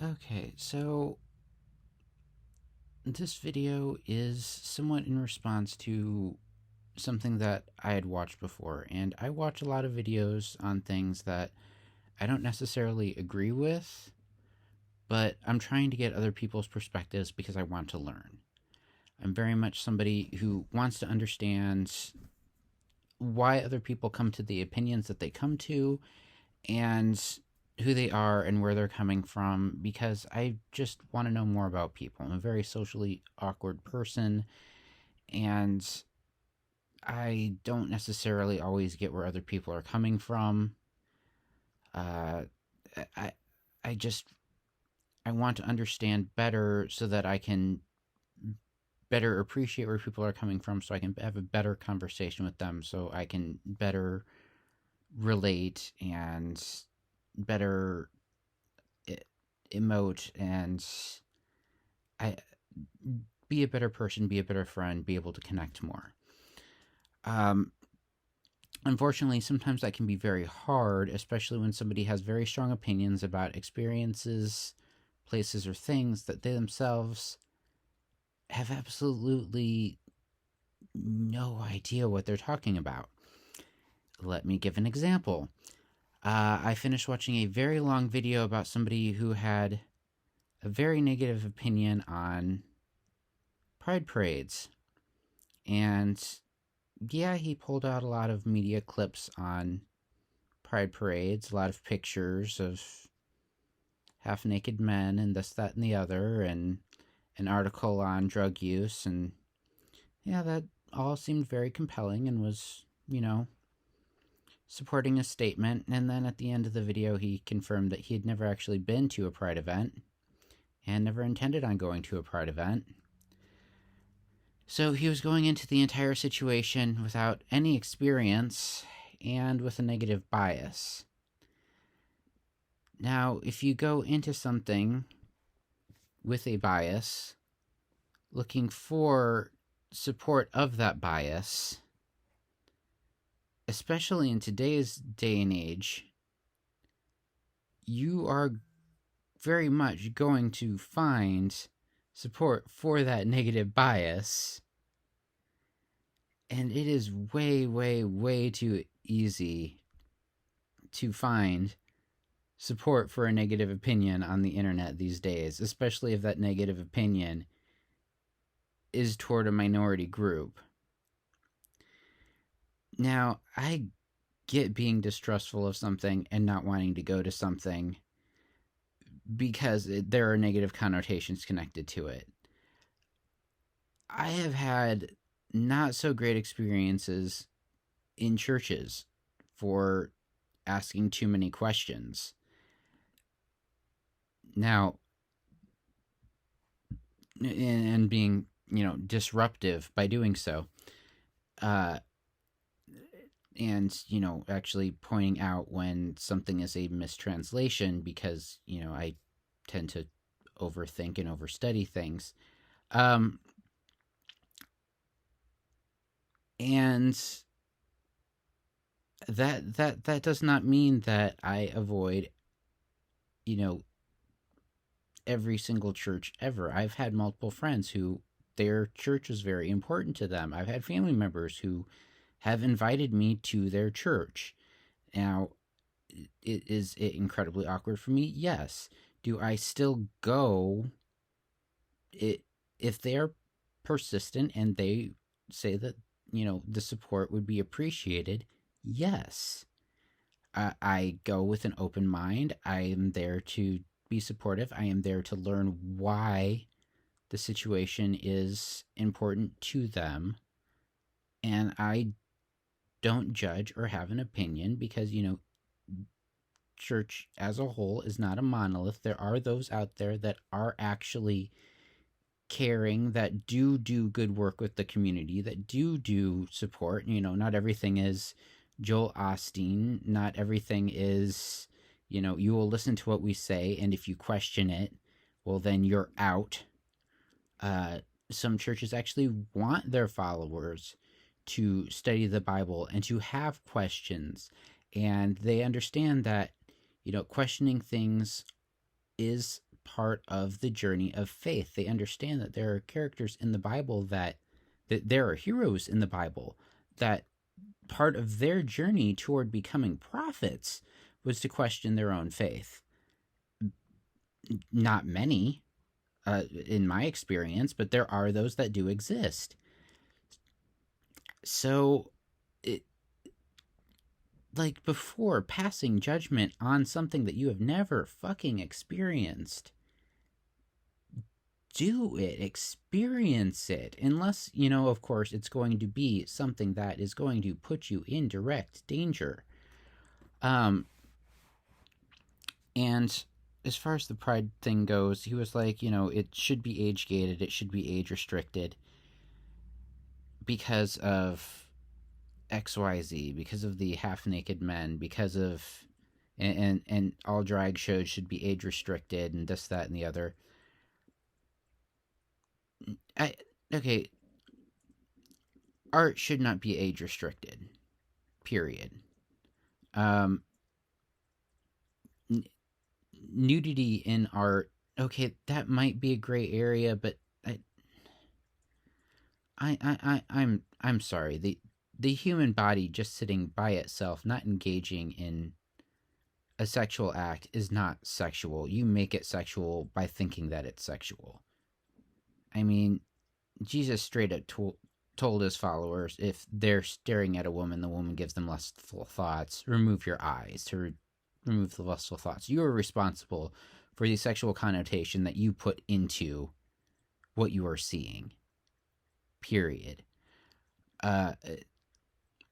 Okay, so this video is somewhat in response to something that I had watched before, and I watch a lot of videos on things that I don't necessarily agree with, but I'm trying to get other people's perspectives because I want to learn. I'm very much somebody who wants to understand why other people come to the opinions that they come to and who they are and where they're coming from because I just want to know more about people. I'm a very socially awkward person and I don't necessarily always get where other people are coming from. Uh, I, I just I want to understand better so that I can better appreciate where people are coming from, so I can have a better conversation with them, so I can better relate and better emote and I be a better person, be a better friend, be able to connect more. Um, Unfortunately, sometimes that can be very hard, especially when somebody has very strong opinions about experiences, places, or things that they themselves have absolutely no idea what they're talking about. Let me give an example. I finished watching a very long video about somebody who had a very negative opinion on pride parades. And yeah, he pulled out a lot of media clips on pride parades, a lot of pictures of half naked men and this, that, and the other, and an article on drug use. And yeah, that all seemed very compelling and was, supporting his statement. And then at the end of the video, he confirmed that he had never actually been to a pride event and never intended on going to a pride event. So he was going into the entire situation without any experience and with a negative bias. Now, if you go into something with a bias, looking for support of that bias, especially in today's day and age, you are very much going to find support for that negative bias. And it is way, way, way too easy to find support for a negative opinion on the internet these days, especially if that negative opinion is toward a minority group. Now, I get being distrustful of something and not wanting to go to something because there are negative connotations connected to it. I have had not so great experiences in churches for asking too many questions. Now, and being, disruptive by doing so. And, actually pointing out when something is a mistranslation because, I tend to overthink and overstudy things. And that does not mean that I avoid, every single church ever. I've had multiple friends who their church is very important to them. I've had family members who have invited me to their church. Now, is it incredibly awkward for me? Yes. Do I still go? If they're persistent and they say that, the support would be appreciated, yes. I go with an open mind. I am there to be supportive. I am there to learn why the situation is important to them. And I don't judge or have an opinion because, church as a whole is not a monolith. There are those out there that are actually caring, that do good work with the community, that do support. Not everything is Joel Osteen. Not everything is, you will listen to what we say, and if you question it, well, then you're out. Some churches actually want their followers to study the Bible and to have questions, and they understand that, questioning things is part of the journey of faith. They understand that there are characters in the Bible that there are heroes in the Bible that part of their journey toward becoming prophets was to question their own faith. Not many, in my experience, but there are those that do exist. So, like before passing judgment on something that you have never fucking experienced, do it, experience it, unless, of course, it's going to be something that is going to put you in direct danger. And as far as the pride thing goes, he was like, it should be age gated, it should be age restricted because of XYZ, because of the half naked men, because of and all drag shows should be age restricted and this, that, and the other. Okay, art should not be age restricted. Period. Nudity in art, okay, that might be a gray area, but I'm sorry. The human body just sitting by itself, not engaging in a sexual act, is not sexual. You make it sexual by thinking that it's sexual. I mean, Jesus straight up told his followers, if they're staring at a woman, the woman gives them lustful thoughts, remove your eyes to remove the lustful thoughts. You are responsible for the sexual connotation that you put into what you are seeing. Period.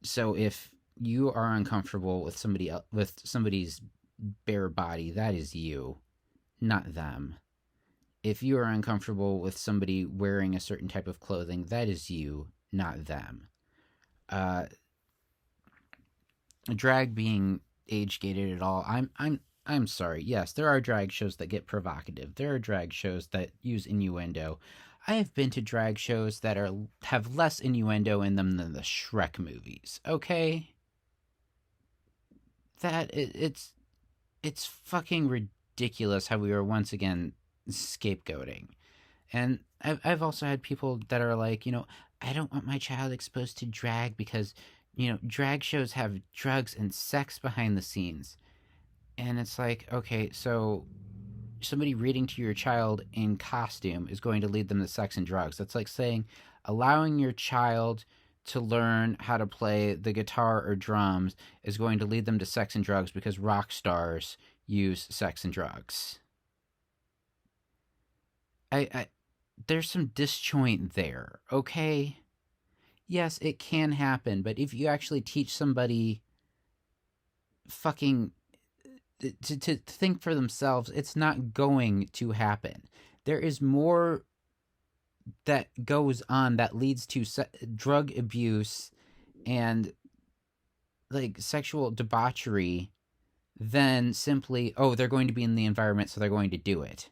So if you are uncomfortable with somebody's bare body, that is you, not them. If you are uncomfortable with somebody wearing a certain type of clothing, that is you, not them. Drag being age gated at all, I'm sorry. Yes, there are drag shows that get provocative. There are drag shows that use innuendo. I have been to drag shows that have less innuendo in them than the Shrek movies. Okay, it's fucking ridiculous how we are once again scapegoating. And I've also had people that are like, I don't want my child exposed to drag because, drag shows have drugs and sex behind the scenes. And it's like, okay, so somebody reading to your child in costume is going to lead them to sex and drugs. That's like saying allowing your child to learn how to play the guitar or drums is going to lead them to sex and drugs because rock stars use sex and drugs. There's some disjoint there, okay? Yes, it can happen, but if you actually teach somebody fucking to think for themselves, it's not going to happen. There is more that goes on that leads to drug abuse and like sexual debauchery than simply, oh, they're going to be in the environment, so they're going to do it.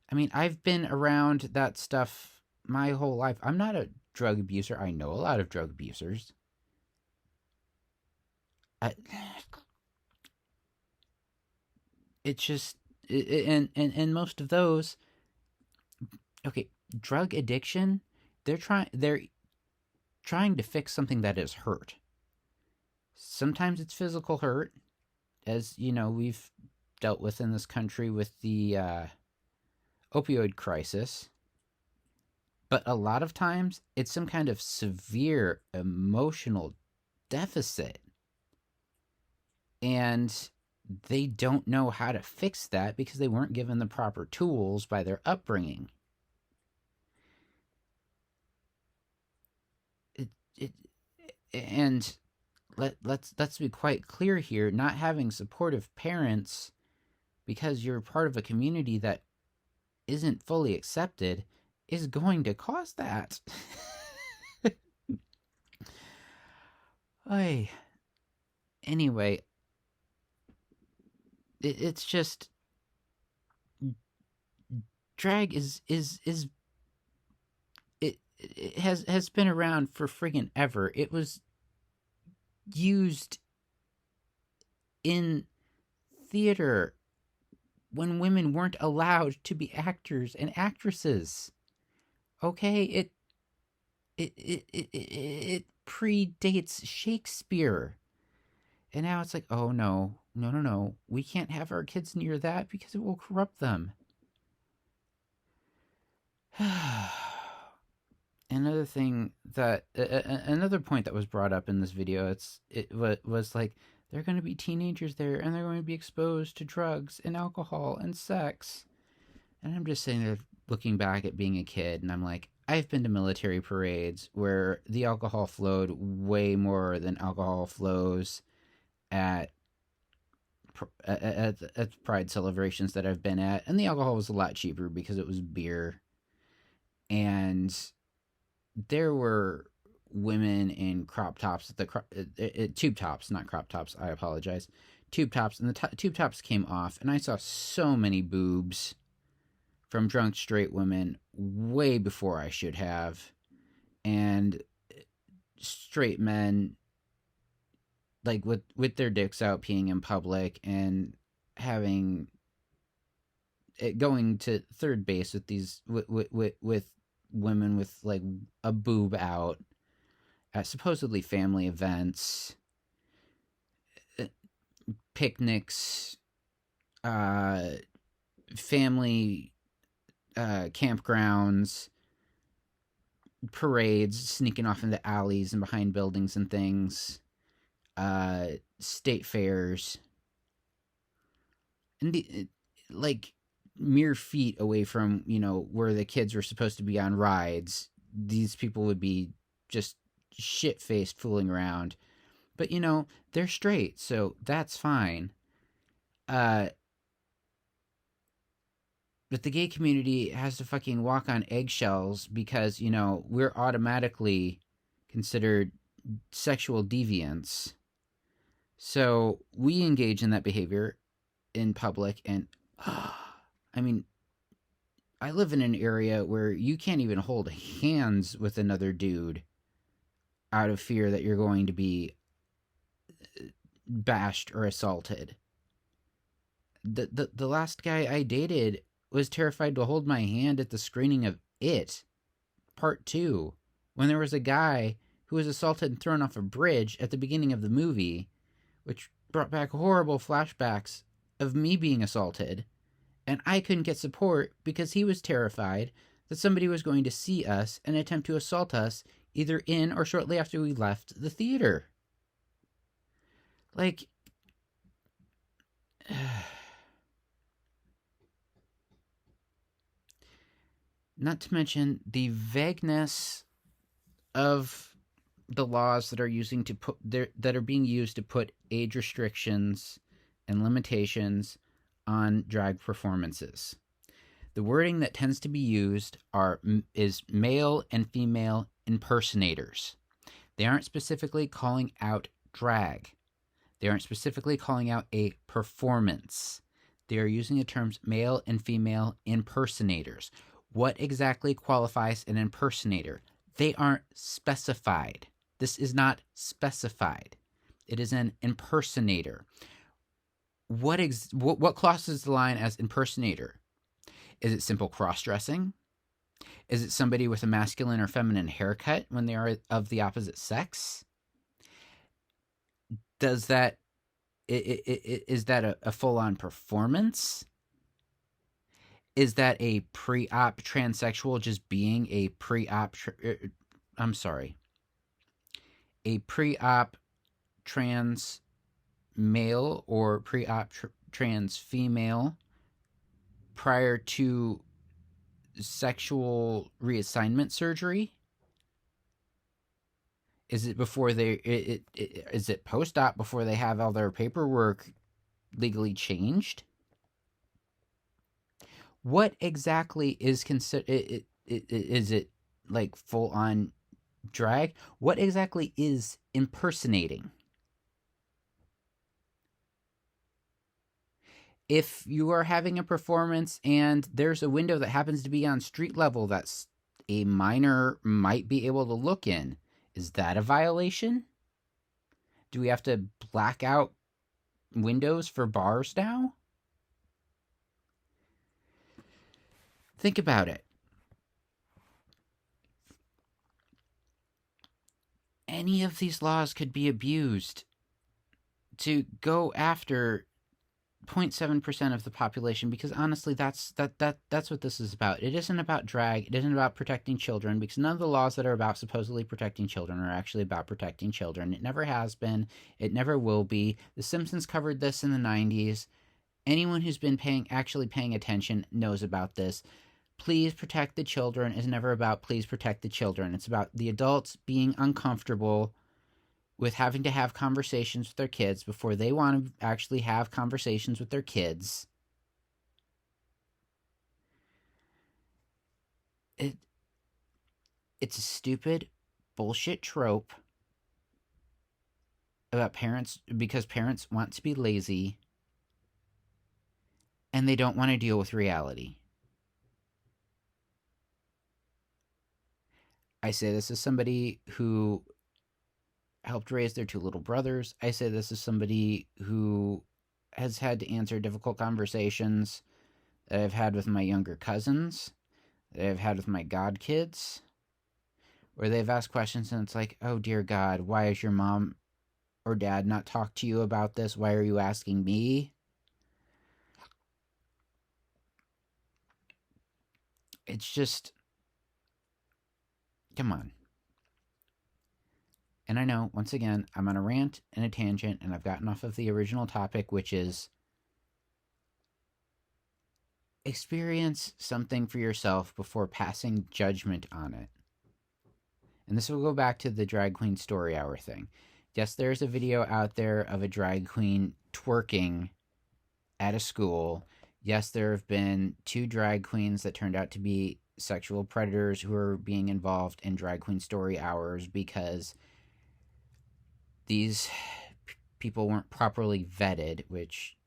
I mean, I've been around that stuff my whole life. I'm not a drug abuser. I know a lot of drug abusers. It's just, and most of those, okay, drug addiction, they're trying to fix something that is hurt. Sometimes it's physical hurt, as we've dealt with in this country with the opioid crisis. But a lot of times it's some kind of severe emotional deficit. And they don't know how to fix that because they weren't given the proper tools by their upbringing. And let's be quite clear here, not having supportive parents because you're part of a community that isn't fully accepted is going to cause that. Anyway, it's just drag is it has been around for friggin' ever. It was used in theater when women weren't allowed to be actors and actresses. Okay, it predates Shakespeare. And now it's like, oh no, no, no, no. We can't have our kids near that because it will corrupt them. Another thing that another point that was brought up in this video, was like they're going to be teenagers there and they're going to be exposed to drugs and alcohol and sex. And I'm just sitting there looking back at being a kid, and I'm like, I've been to military parades where the alcohol flowed way more than alcohol flows at at pride celebrations that I've been at, and the alcohol was a lot cheaper because it was beer. And there were women in crop tops, tube tops, not crop tops. I apologize, tube tops, and the tube tops came off, and I saw so many boobs from drunk straight women way before I should have, and straight men like with their dicks out peeing in public and having it going to third base with these with women with like a boob out at supposedly family events, picnics, family campgrounds, parades, sneaking off into alleys and behind buildings and things, state fairs, and like mere feet away from where the kids were supposed to be on rides. These people would be just shit faced fooling around, but they're straight, so that's fine. But the gay community has to fucking walk on eggshells because we're automatically considered sexual deviants. So we engage in that behavior in public, and I mean, I live in an area where you can't even hold hands with another dude out of fear that you're going to be bashed or assaulted. The last guy I dated was terrified to hold my hand at the screening of It Part 2 when there was a guy who was assaulted and thrown off a bridge at the beginning of the movie, which brought back horrible flashbacks of me being assaulted, and I couldn't get support because he was terrified that somebody was going to see us and attempt to assault us either in or shortly after we left the theater. Like, not to mention the vagueness of the laws that are being used to put age restrictions and limitations on drag performances. The wording that tends to be used is male and female impersonators. They aren't specifically calling out drag. They aren't specifically calling out a performance. They are using the terms male and female impersonators. What exactly qualifies an impersonator? They aren't specified. This is not specified. It is an impersonator. What crosses the line as impersonator? Is it simple cross-dressing? Is it somebody with a masculine or feminine haircut when they are of the opposite sex? Is that a full-on performance? Is that a pre-op transsexual just being a pre-op... a pre-op trans male or pre-op trans female prior to sexual reassignment surgery? Is it before is it post-op before they have all their paperwork legally changed? What exactly is considered? Is it like full-on drag? What exactly is impersonating? If you are having a performance and there's a window that happens to be on street level that's a minor might be able to look in, is that a violation? Do we have to black out windows for bars now? Think about it. Any of these laws could be abused to go after 0.7% of the population, because honestly that's what this is about. It isn't about drag. It isn't about protecting children, because none of the laws that are about supposedly protecting children are actually about protecting children. It never has been. It never will be. The Simpsons covered this in the 90s. Anyone who's been actually paying attention knows about this. Please protect the children is never about please protect the children. It's about the adults being uncomfortable with having to have conversations with their kids before they want to actually have conversations with their kids. It's a stupid bullshit trope about parents, because parents want to be lazy and they don't want to deal with reality. I say this as somebody who helped raise their two little brothers. I say this as somebody who has had to answer difficult conversations that I've had with my younger cousins, that I've had with my godkids, where they've asked questions and it's like, oh dear God, why has your mom or dad not talked to you about this? Why are you asking me? It's just, come on. And I know, once again, I'm on a rant and a tangent, and I've gotten off of the original topic, which is experience something for yourself before passing judgment on it. And this will go back to the drag queen story hour thing. Yes, there's a video out there of a drag queen twerking at a school. Yes, there have been 2 drag queens that turned out to be sexual predators who are being involved in drag queen story hours because these people weren't properly vetted, which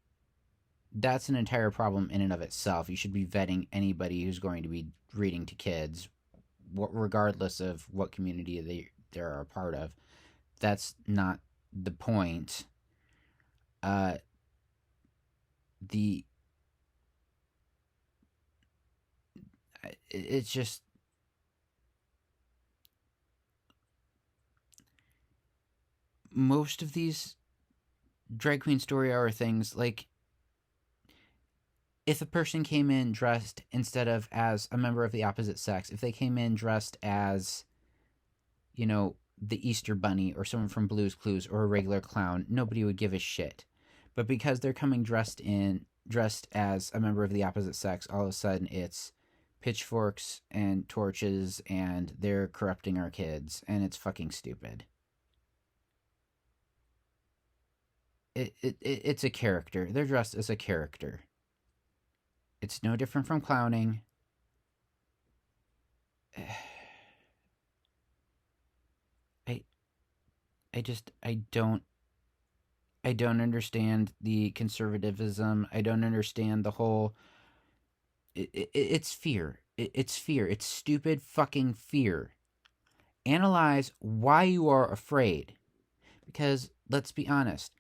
that's an entire problem in and of itself. You should be vetting anybody who's going to be reading to kids, regardless of what community they are a part of. That's not the point. It's just, most of these drag queen story hour things, like, if a person came in dressed instead of as a member of the opposite sex, if they came in dressed as, you know, the Easter Bunny or someone from Blue's Clues or a regular clown, nobody would give a shit. But because they're coming dressed as a member of the opposite sex, all of a sudden it's pitchforks and torches and they're corrupting our kids, and it's fucking stupid. It's a character. They're dressed as a character. It's no different from clowning. I don't understand the conservatism. I don't understand the whole. It's fear. It's fear. It's stupid fucking fear. Analyze why you are afraid, because let's be honest,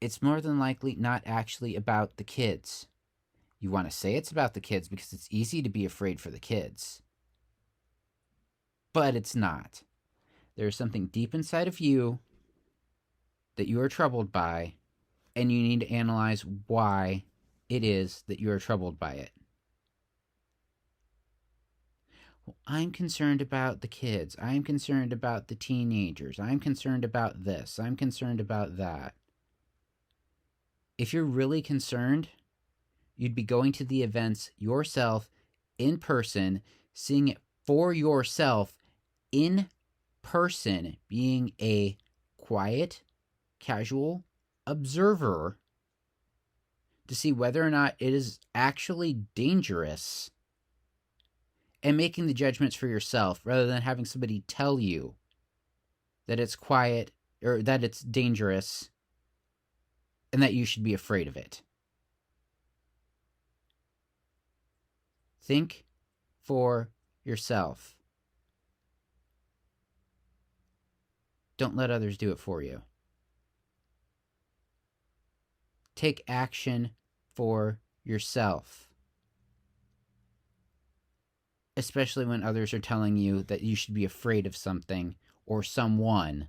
it's more than likely not actually about the kids. You want to say it's about the kids because it's easy to be afraid for the kids, but it's not. There's something deep inside of you that you are troubled by, and you need to analyze why it is that you are troubled by it. Well, I'm concerned about the kids. I'm concerned about the teenagers. I'm concerned about this. I'm concerned about that. If you're really concerned, you'd be going to the events yourself in person, seeing it for yourself in person, being a quiet, casual observer to see whether or not it is actually dangerous, and making the judgments for yourself rather than having somebody tell you that it's quiet or that it's dangerous and that you should be afraid of it. Think for yourself. Don't let others do it for you. Take action for yourself. especially when others are telling you that you should be afraid of something or someone